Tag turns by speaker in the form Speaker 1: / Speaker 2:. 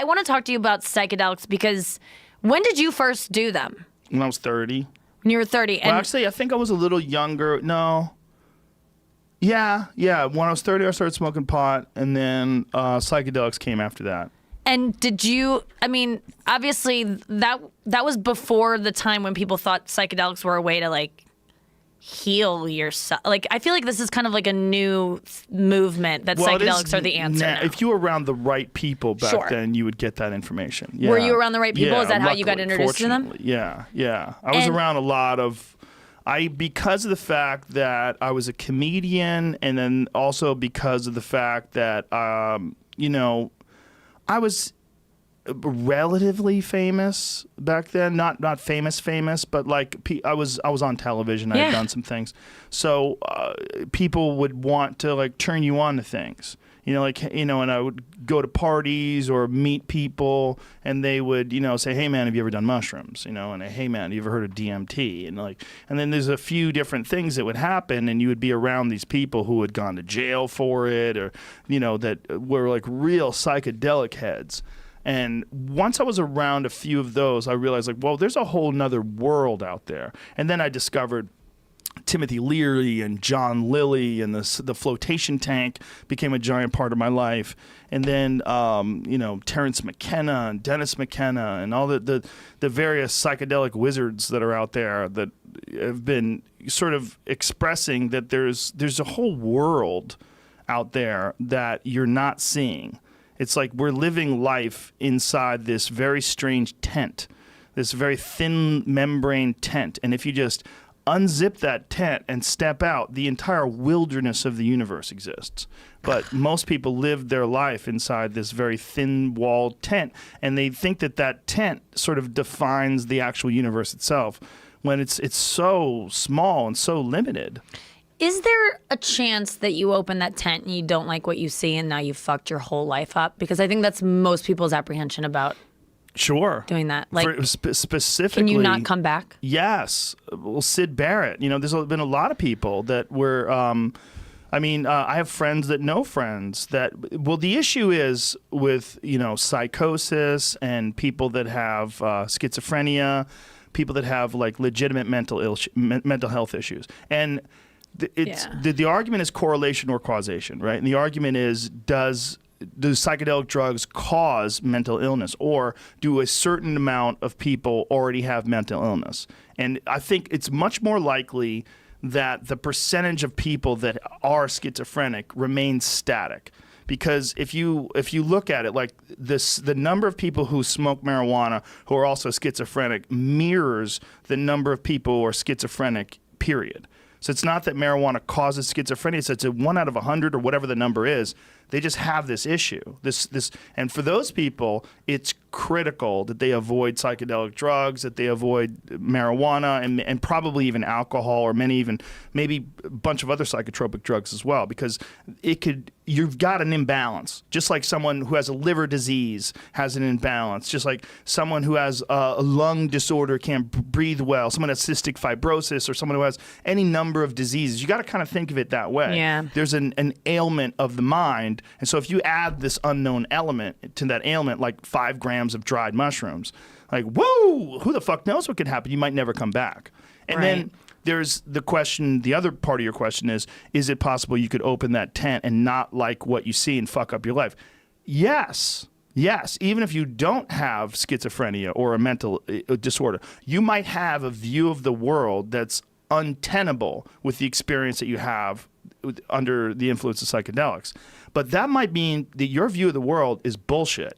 Speaker 1: I want to talk to you about psychedelics because when did you first do them?
Speaker 2: When I was 30.
Speaker 1: When you were 30.
Speaker 2: Well, actually, I think I was a little younger. No. Yeah. When I was 30, I started smoking pot, and then psychedelics came after that.
Speaker 1: And did you, I mean, obviously that was before the time when people thought psychedelics were a way to like heal yourself. Like, I feel like this is kind of like a new movement that psychedelics are the answer now.
Speaker 2: If you were around the right people back
Speaker 1: Sure.
Speaker 2: then, you would get that information. Yeah.
Speaker 1: Were you around the right people?
Speaker 2: Yeah,
Speaker 1: Is that how you got
Speaker 2: luckily,
Speaker 1: introduced to them?
Speaker 2: fortunately. Yeah. I was around a lot of... because of the fact that I was a comedian, and then also because of the fact that, I was relatively famous back then. Not famous, but like I was on television. I had done some things, so people would want to like turn you on to things. And I would go to parties or meet people, and they would, say, "Hey man, have you ever done mushrooms?" And "Hey man, have you ever heard of DMT?" And then there's a few different things that would happen, and you would be around these people who had gone to jail for it, or that were like real psychedelic heads. And once I was around a few of those, I realized like, well, there's a whole nother world out there. And then I discovered Timothy Leary and John Lilly, and the flotation tank became a giant part of my life. And then, Terrence McKenna and Dennis McKenna and all the various psychedelic wizards that are out there that have been sort of expressing that there's a whole world out there that you're not seeing. It's like we're living life inside this very strange tent, this very thin membrane tent. And if you just unzip that tent and step out, the entire wilderness of the universe exists. But most people live their life inside this very thin-walled tent, and they think that tent sort of defines the actual universe itself, when it's so small and so limited.
Speaker 1: Is there a chance that you open that tent and you don't like what you see and now you've fucked your whole life up? Because I think that's most people's apprehension about doing that. Like,
Speaker 2: specifically,
Speaker 1: can you not come back?
Speaker 2: Yes. Well, Sid Barrett, there's been a lot of people that were, I have friends that know friends that, well, the issue is with, psychosis and people that have schizophrenia, people that have like legitimate mental health issues. And the argument is correlation or causation, right? And the argument is, do psychedelic drugs cause mental illness, or do a certain amount of people already have mental illness? And I think it's much more likely that the percentage of people that are schizophrenic remains static. Because if you look at it like this, the number of people who smoke marijuana who are also schizophrenic mirrors the number of people who are schizophrenic, period. So it's not that marijuana causes schizophrenia. It's a 1 out of 100 or whatever the number is. They just have this issue. And for those people, it's critical that they avoid psychedelic drugs, that they avoid marijuana, and probably even alcohol, or maybe a bunch of other psychotropic drugs as well, because you've got an imbalance. Just like someone who has a liver disease has an imbalance, just like someone who has a lung disorder can't breathe well, someone has cystic fibrosis, or someone who has any number of diseases. You got to kind of think of it that way.
Speaker 1: Yeah.
Speaker 2: There's an ailment of the mind, and so if you add this unknown element to that ailment, like 5 grams of dried mushrooms, like, whoa, who the fuck knows what could happen? You might never come back. And then there's the question, the other part of your question is it possible you could open that tent and not like what you see and fuck up your life? Yes. Even if you don't have schizophrenia or a mental disorder, you might have a view of the world that's untenable with the experience that you have under the influence of psychedelics. But that might mean that your view of the world is bullshit.